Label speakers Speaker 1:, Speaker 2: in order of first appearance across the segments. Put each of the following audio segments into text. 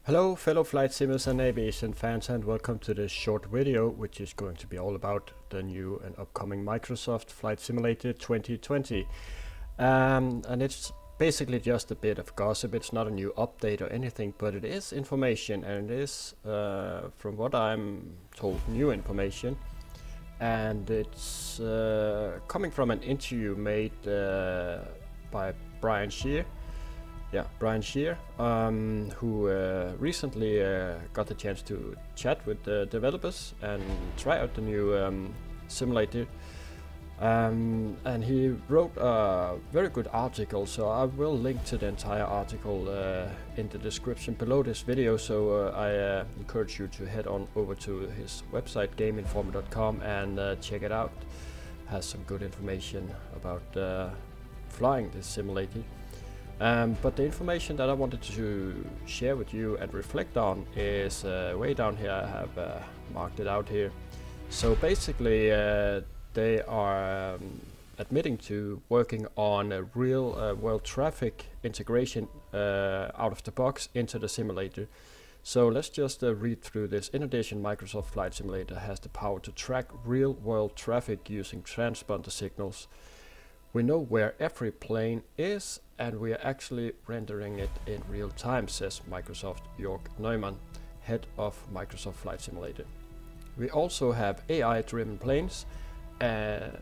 Speaker 1: Hello fellow flight simmers and aviation fans, and welcome to this short video which is going to be all about the new and upcoming Microsoft Flight Simulator 2020. And it's basically just a bit of gossip. It's not a new update or anything, but it is information, and it is, from what I'm told, new information. And it's coming from an interview made by Brian Shear. Brian Shear, who recently got the chance to chat with the developers and try out the new simulator. And he wrote a very good article, so I will link to the entire article in the description below this video. So I encourage you to head on over to his website gameinformer.com and check it out. It has some good information about flying this simulator. But the information that I wanted to share with you and reflect on is way down here. I have marked it out here. So basically they are admitting to working on a real world traffic integration out of the box into the simulator. So let's just read through this. In addition, Microsoft Flight Simulator has the power to track real world traffic using transponder signals. We know where every plane is, and we are actually rendering it in real time, says Microsoft Jörg Neumann, head of Microsoft Flight Simulator. We also have AI-driven planes, and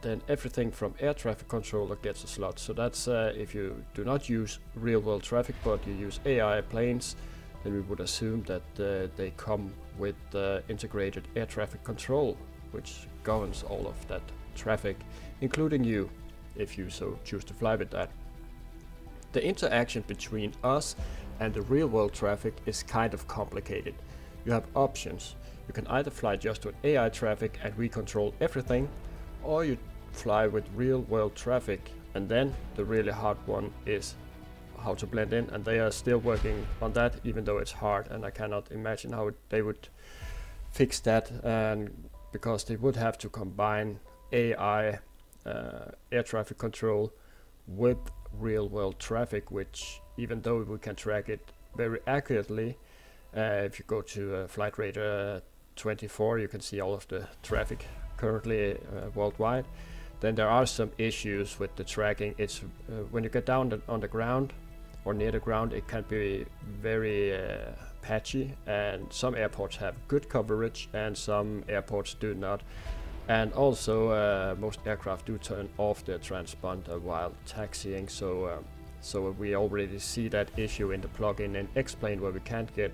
Speaker 1: then everything from air traffic controller gets a slot. So that's if you do not use real-world traffic, but you use AI planes, then we would assume that they come with integrated air traffic control, which governs all of that traffic, including you, if you so choose to fly with that. The interaction between us and the real world traffic is kind of complicated. You have options. You can either fly just with AI traffic and we control everything, or you fly with real world traffic, and then the really hard one is how to blend in, and they are still working on that, even though it's hard, and I cannot imagine how they would fix that, and because they would have to combine AI air traffic control with real world traffic, which, even though we can track it very accurately, if you go to Flight Radar 24, you can see all of the traffic currently worldwide. Then there are some issues with the tracking. It's when you get down on the ground or near the ground, it can be very patchy, and some airports have good coverage and some airports do not. And also most aircraft do turn off their transponder while taxiing, so we already see that issue in the plugin in X-Plane, where we can't get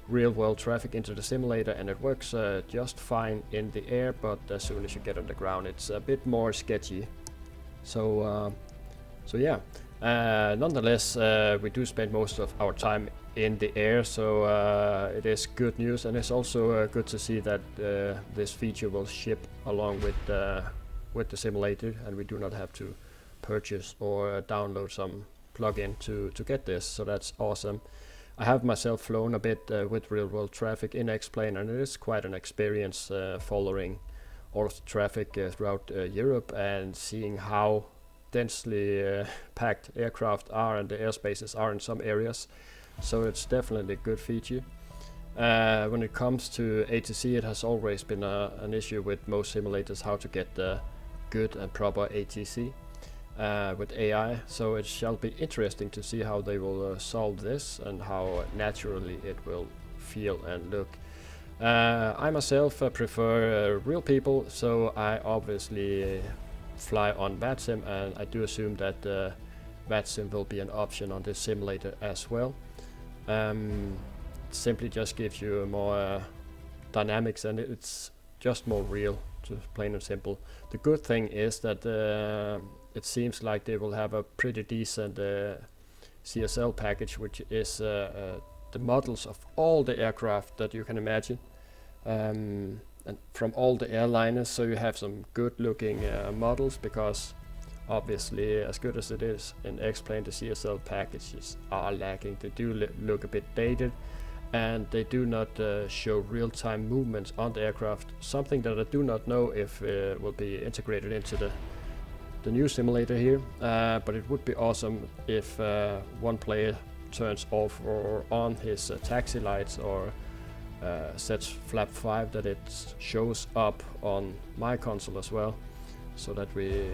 Speaker 1: real world traffic into the simulator, and it works just fine in the air, but as soon as you get on the ground it's a bit more sketchy. So yeah, nonetheless we do spend most of our time in the air, so it is good news, and it's also good to see that this feature will ship along with the simulator, and we do not have to purchase or download some plugin to get this. So that's awesome. I have myself flown a bit with real world traffic in X-Plane, and it is quite an experience following all of the traffic throughout Europe and seeing how densely packed aircraft are and the airspaces are in some areas. So it's definitely a good feature. When it comes to ATC, it has always been an issue with most simulators, how to get the good and proper ATC with AI. So it shall be interesting to see how they will solve this and how naturally it will feel and look. I myself prefer real people, so I obviously fly on VATSIM, and I do assume that VATSIM will be an option on this simulator as well. Simply just gives you more dynamics, and it's just more real, to plain and simple. The good thing is that it seems like they will have a pretty decent CSL package, which is the models of all the aircraft that you can imagine, and from all the airliners, so you have some good looking models, because obviously, as good as it is in X-Plane, the CSL packages are lacking. They do look a bit dated, and they do not show real-time movements on the aircraft, something that I do not know if will be integrated into the new simulator here, but it would be awesome if one player turns off or on his taxi lights, or sets flap 5, that it shows up on my console as well, so that we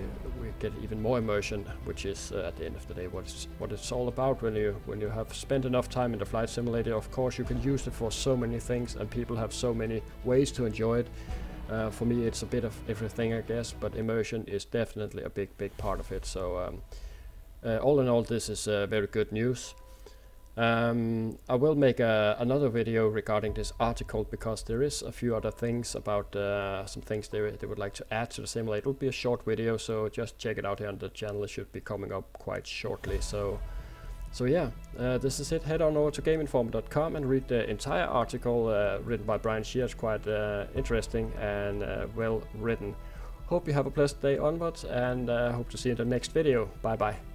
Speaker 1: get even more immersion, which is at the end of the day what it's all about. When you have spent enough time in the flight simulator, of course you can use it for so many things, and people have so many ways to enjoy it. For me, it's a bit of everything, I guess, but immersion is definitely a big part of it. So all in all, this is very good news. I will make another video regarding this article, because there is a few other things about some things they would like to add to the simulator. It will be a short video, so just check it out here on the channel. It should be coming up quite shortly. So yeah, this is it. Head on over to GameInformer.com and read the entire article written by Brian Shear. It's quite interesting and well written. Hope you have a pleasant day onwards, and hope to see you in the next video. Bye bye.